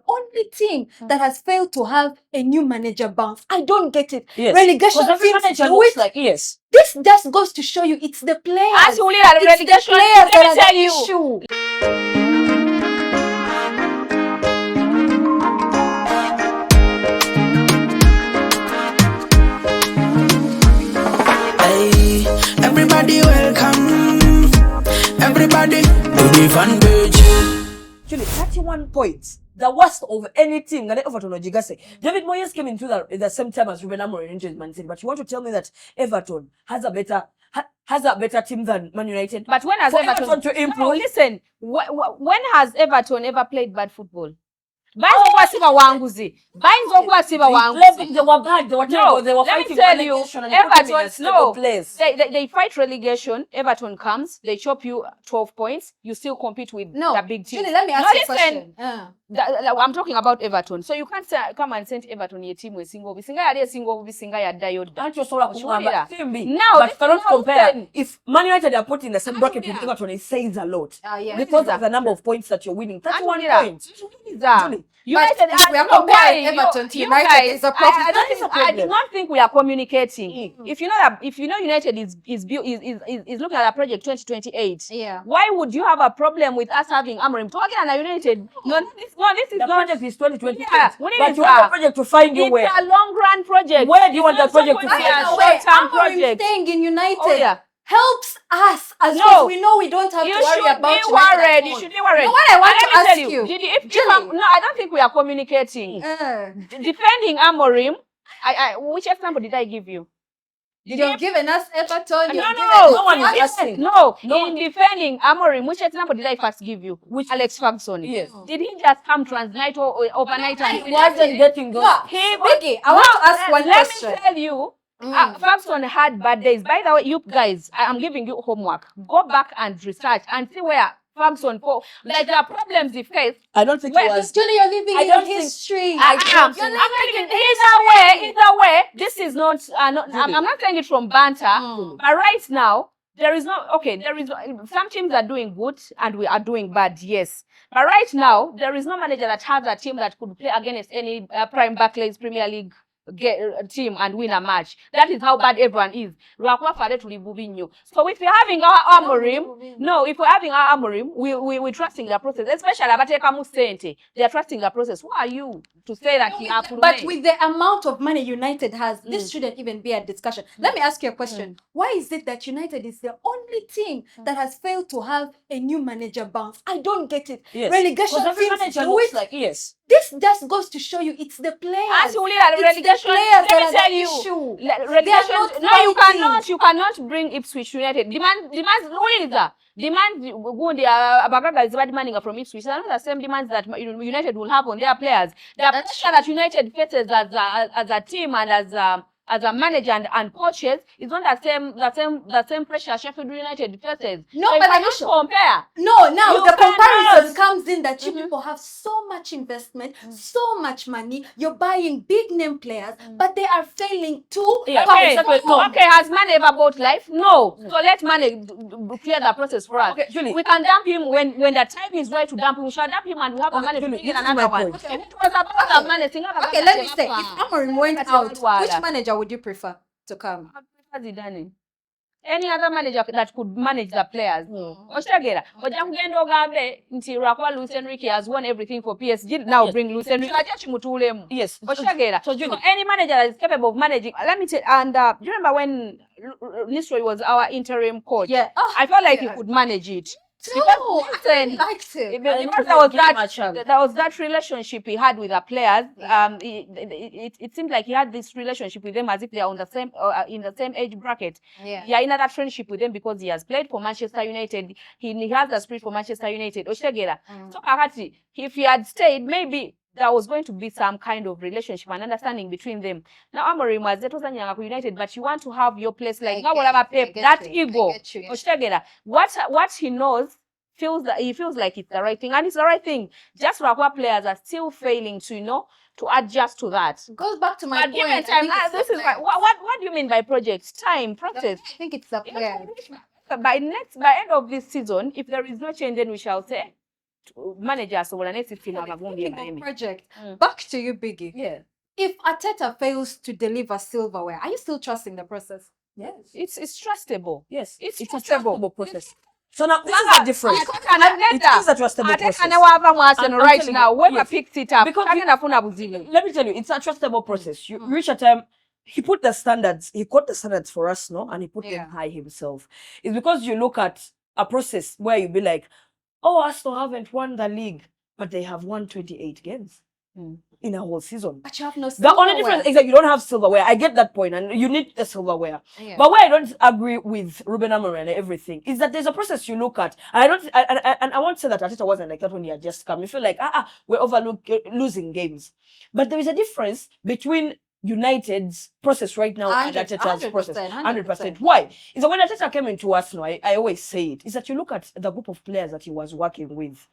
only team that has failed to have a new manager bounce. I don't get it. Yes. Relegation teams do it. Like, yes. This just goes to show you it's the players. As only that it's relegation, the players that let me are tell the you. issue. Hey, everybody welcome. Everybody to the fan page. Actually, 31 points. The worst of any team. Everton or Jigase. David Moyes came into the same time as Ruben Amorim in Man City. But you want to tell me that Everton has a better team than Man United? But when has Everton to improve? No, listen. When has Everton ever played bad football? Wanguzi. They were bad. They were terrible. They were fighting relegation. Everton, they fight relegation. Everton comes, they chop you 12 points. You still compete with the big team. Julie, let me ask you a question. I'm talking about Everton. So you can't come and send Everton your team with single. Aren't you so now, but you cannot compare. If Man United are put in the same bracket with Everton, it says a lot. Because of the number of points that you're winning. 31 points. Julie, United, we are comparing Everton to United. It's a problem. I do not think we are communicating. If you know United is looking at a project 2028. Yeah. Why would you have a problem with us having Amorim talking about United? No, this is the not. Project is 2028. Yeah, but you want a project to find you where? It's a long run project. Where do you want the project to find you? Short-term project. Staying in United. Oh, yeah. Helps us as we know we don't have to worry about United. You should be worried. You know what I want to ask you? No, I don't think we are communicating. Defending Amorim, which example did I give you? You've given us Everton. No one is asking. No, in defending Amorim, which example did I first give you? Which Alex Ferguson? Yes. Did he just come transnight or overnight? He wasn't getting those. I want to ask one question. Let me tell you. Ferguson had bad days. By the way, you guys, I'm giving you homework. Go back and research and see where Ferguson there are problems he faced. I don't think it was. Julie, you're living in history. I'm living either way. This is not. I'm not saying it from banter, but right now there is some teams are doing good and we are doing bad. Yes, but right now there is no manager that has a team that could play against any prime Barclays Premier League team and win a match. That is how bad everyone is. So if we're having our Amorim, we're trusting the process. Especially Abateka Musente. They are trusting the process. Who are you to say that he But with the amount of money United has, this shouldn't even be a discussion. Let me ask you a question. Why is it that United is the only team that has failed to have a new manager bounce? I don't get it. Yes. Relegation teams do it. Like, yes. This just goes to show you it's the players. Let me tell you. Relegation. No, you cannot bring Ipswich United. Demands Abagaga is demanding from Ipswich. They're not the same demands that United will have on their players. The pressure that United faces as a team and as a manager and coaches is not the same pressure Sheffield United faces. No, so but I cannot compare. No, now the comparison comes in that you people have so much investment, so much money. You're buying big name players, but they are failing to. Okay, has Man ever bought life? No. So let Man clear the process for us. Okay, Julie. We can dump him when the time is right to dump him. We shall dump him and we have a man to get another one. Okay, let me say, if Amorim went out, which manager would you prefer to come? Any other manager that could manage the players. Oshagera. Luis Enrique has won everything for PSG. Now bring Luis Enrique. Yes. Oshagera. So any manager that is capable of managing. Let me tell you, and do you remember when Nisroy was our interim coach? Yeah. I felt like he could manage it. No, I liked it. There was that relationship he had with the players. It seemed like he had this relationship with them as if they are on the same in the same age bracket. Yeah, in that friendship with them because he has played for Manchester United. He has the spirit for Manchester United. Oshagera. So if he had stayed, maybe there was going to be some kind of relationship and understanding between them. Now Amorim was United, but you want to have your place like that ego. What he knows he feels like it's the right thing, and it's the right thing. Just our players are still failing to to adjust to that. Goes back to my point. Given time, this is what do you mean by projects? Time, process. I think it's the players. By end of this season, if there is no change, then we shall say manager asobola nesifina abavumbi Speaking of ebaleme. project, back to you, Biggie. Yeah. If Arteta fails to deliver silverware, are you still trusting the process? Yes. It's trustable. Yes. It's a trustable. trustable process. So now this is the difference. It Arteta is a trustable process. ne wava mu Arsenal I'm right telling now. you, Whoever yes. picked it up, Because tagenda funa buzibu. let me tell you, it's a trustable process. You reach a time, he put the standards, he caught the standards for us, no? And he put them high himself. It's because you look at a process where you be like, oh, Arsenal haven't won the league, but they have won 28 games in a whole season. But you have no The silverware. only difference is that you don't have silverware. I get that point, and you need the silverware. Yeah. But where I don't agree with Ruben Amorim and everything is that there's a process you look at. And I won't say that Arteta wasn't like that when he had just come. You feel like we're losing games, but there is a difference between United's process right now and Arteta's process. 100%. Why? Is that when Arteta came into Arsenal, I always say it, is that you look at the group of players that he was working with.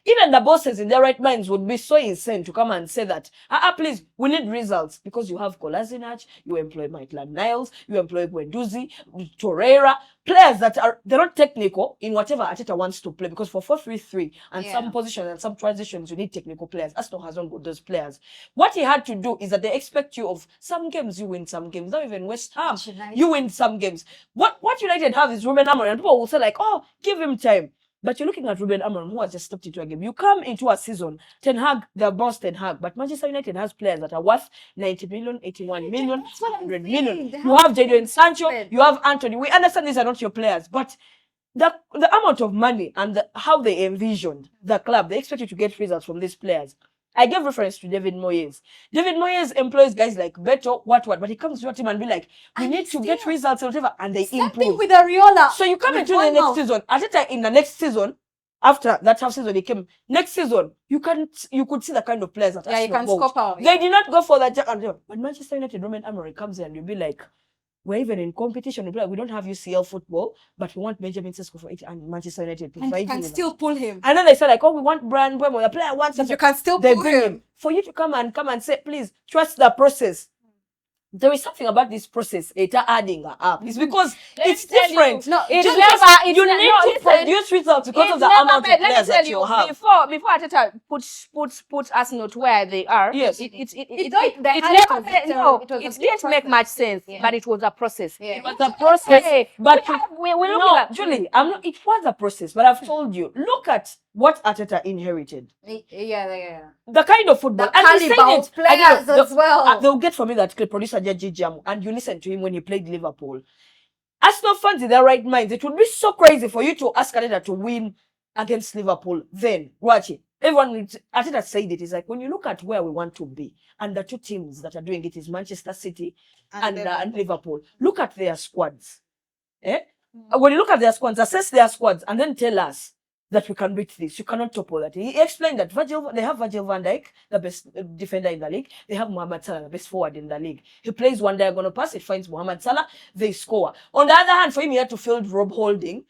Even the bosses in their right minds would be so insane to come and say that, please, we need results, because you have Kolasinac, you employ Maitland-Niles, you employ Guendouzi, Torreira, players that they're not technical in whatever Arteta wants to play, because for 4-3-3 and some positions and some transitions, you need technical players. Arsenal has not got those players. What he had to do is that they expect you of some games, you win some games, not even West Ham, you win some games. What United have is Ruben Amorim, and people will say like, oh, give him time. But you're looking at Ruben Amorim, who has just stepped into a game. You come into a season, Ten Hag, they're boss Ten Hag, but Manchester United has players that are worth 90 million, 81 million, 100 million. You have Jadon Sancho, you have Anthony. We understand these are not your players, but the amount of money and how they envisioned the club, they expect you to get results from these players. I gave reference to David Moyes. David Moyes employs guys like Beto, but he comes to your team and be like, we need to get results or whatever, and they improve. Same thing with Ariola. So you come into the next season. Arteta in the next season, after that half season he came, next season, you could see the kind of players that you can scope out. They did not go for that. But Manchester United, Roman Amorim comes in and you'll be like, we're even in competition. We'll be like, we don't have UCL football, but we want Benjamin Sesko for it, and Manchester United to and you can still pull him. And then they say like, oh, we want Brian Mbeumo, the player wants us. You can still pull him. For you to come and say, please trust the process. There is something about this process, adding up. It's because it's different. No, you need to produce results because of the amount of players that you have. Before Arteta puts Arsenal to where they are, yes, it didn't make much sense, but it was a process. It was a process. But Julie, it was a process, but I've told you, look at what Arteta inherited. Yeah. The kind of football. The caliber of players as well. They'll get from me that producer Jaji Jamu, and you listen to him when he played Liverpool. Arsenal fans in their right minds, it would be so crazy for you to ask Arteta to win against Liverpool. Then, watch it. Arteta said it. It's like, when you look at where we want to be, and the two teams that are doing it is Manchester City and Liverpool. Look at their squads. When you look at their squads, assess their squads, and then tell us that we can beat this. You cannot topple that. He explained that they have Virgil van Dijk, the best defender in the league. They have Mohamed Salah, the best forward in the league. He plays one diagonal pass, it finds Mohamed Salah, they score. On the other hand, for him, he had to field Rob Holding,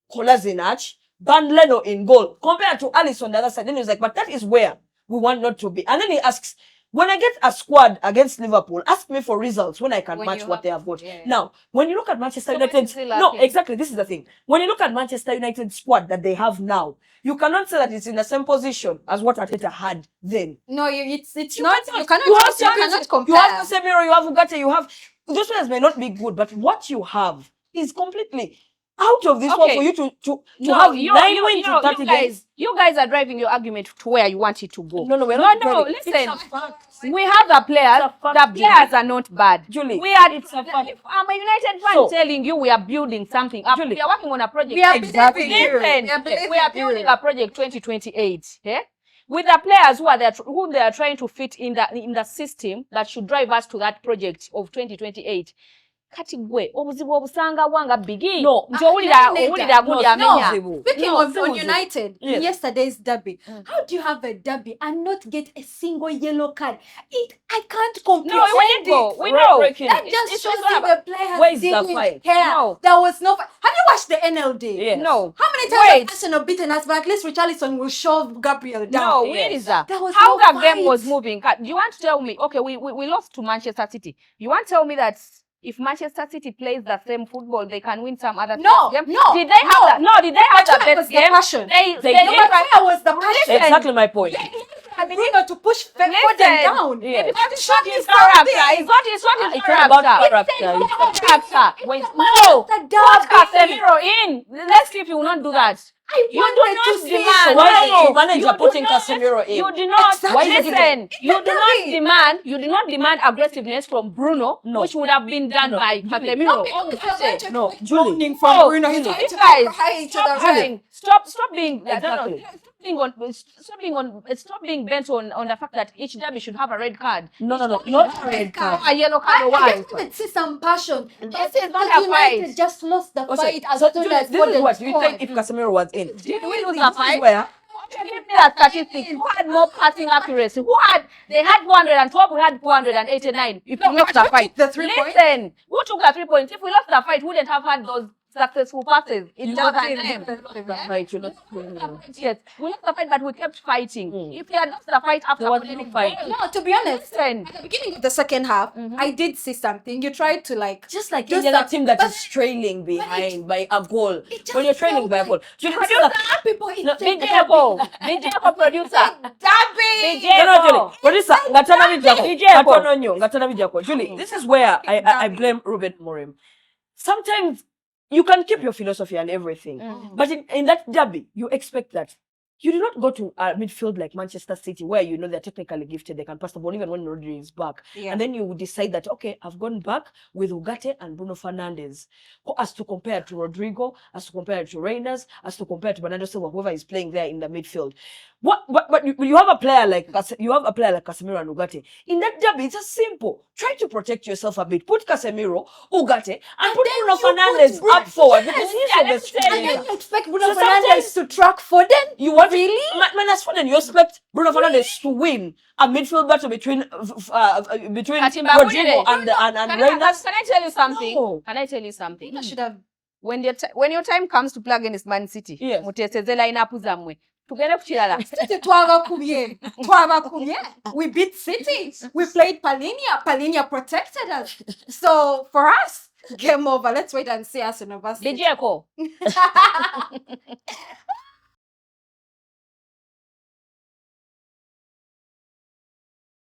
Kolasinac, Van Leno in goal, compared to Alisson on the other side. Then he was like, but that is where we want not to be. And then he asks, when I get a squad against Liverpool, ask me for results when I can match what they have got. Yeah. Now, when you look at Manchester United, exactly, this is the thing. When you look at Manchester United squad that they have now, you cannot say that it's in the same position as what Arteta had then. No, it's not. You cannot compare. You have Casemiro, you have Ugarte, you have, those players may not be good, but what you have is completely out of this one for you to have 9 wins in 30 days. You guys are driving your argument to where you want it to go. No, we're not. No, listen. We have the players. The players are not bad. Julie, it's a fact. I'm a United fan telling you we are building something up. We are working on a project. We are building a project 2028. Yeah? With the players who they are trying to fit in the system that should drive us to that project of 2028. Kati gwe obuzibu obusanga wanga bigi nti owulira gundi amenya. Speaking of United, yesterday's derby, how do you have a derby and not get a single yellow card? I can't comprehend it. We know. That just shows you the players didn't care. No. There was no fight. Have you watched the NLD? Yes. No. How many times have Arsenal beaten us? But at least Richarlison will shove Gabriel down. No, where is that? How the game was moving. Do you want to tell me, okay, we lost to Manchester City. You want to tell me that if Manchester City plays the same football, they can win some other No, game. no, Did they have that? No, did they have the Where was best the game? passion? They Where was the passion? Exactly my point. Bruno to push Foden Listen, down. Yeah. because it's Show not me his character. something. It's not his It's not about character. character. It's character. Wait, no. Manchester Put derby. Casemiro in. Let's see if you will not do that. I You wanted do to not see demand. So it. why No, is the manager you do putting not- Casemiro in? You do not Exactly. Why is it listen. You do not derby. demand. You do not demand aggressiveness from Bruno, No. which would have been done No. by Julie. Casemiro. No, Julie. Julie. From Oh, Bruno, he's Julie. trying to Guys, cry to Stop the right. being, stop being, Exactly. stop being bent on the fact that each derby should have a red card. No, not a red card. A yellow card or I what? didn't even see some passion. This is not a United fight. just lost the Also, fight as so soon Julie, as this is Foden what you scored. think if Casemiro was in. Did we lose This a is fight? where Give me the statistics. Who had more passing accuracy? They had 412, we had 489. If we lost the fight. The 3 points? Listen, who took the 3 points? If we lost the fight, who wouldn't have had those successful passes? It's just Right, you're not Yes, we lost the fight, but we kept fighting. Mm. If we had lost the fight after There was winning no fight. No, to be honest, Listen, at the beginning of the second half, I did see something. You tried to like just like do any other some- team that but is trailing behind by a goal. it just When you're trailing felt by a like- goal. Julie, this is Producer, a- people in No, the Big Jacob, producer. derby. Big No, Julie. Producer, ngatana bijako. Bijako. Ngatana nyo, ngatana bijako. Julie, this is where I blame Ruben Amorim. Sometimes you can keep your philosophy and everything, but in that derby, you expect that. You do not go to a midfield like Manchester City where you know they're technically gifted, they can pass the ball even when Rodri is back. Yeah. And then you decide that, okay, I've gone back with Ugarte and Bruno Fernandes. As to compare to Rodrigo, as to compare to Reyners, as to compare to Bernardo Silva, whoever is playing there in the midfield. But you have a player like Casemiro and Ugarte. In that derby, it's just simple. Try to protect yourself a bit. Put Casemiro, Ugarte, and put then Bruno you put Fernandes Bruno- up forward. Yes, Because he's yeah, your let best me tell And player. then you expect Bruno So Fernandes sometimes- to track Foden? You want Really? Minus Foden, you expect Bruno Fernandes to win a midfield battle between Katimba Rodrigo Wudile. and Can Reyners. I tell you something? No. Can I tell you something? You should have. When your time comes to plug against Man City, Yes. muteseze line-up zammwe. Tugende ku kirala. City twabakubye. We beat City. We played Palinia. Palinia protected us. So for us, game over. Let's wait and see Arsenal versus. Bijeko.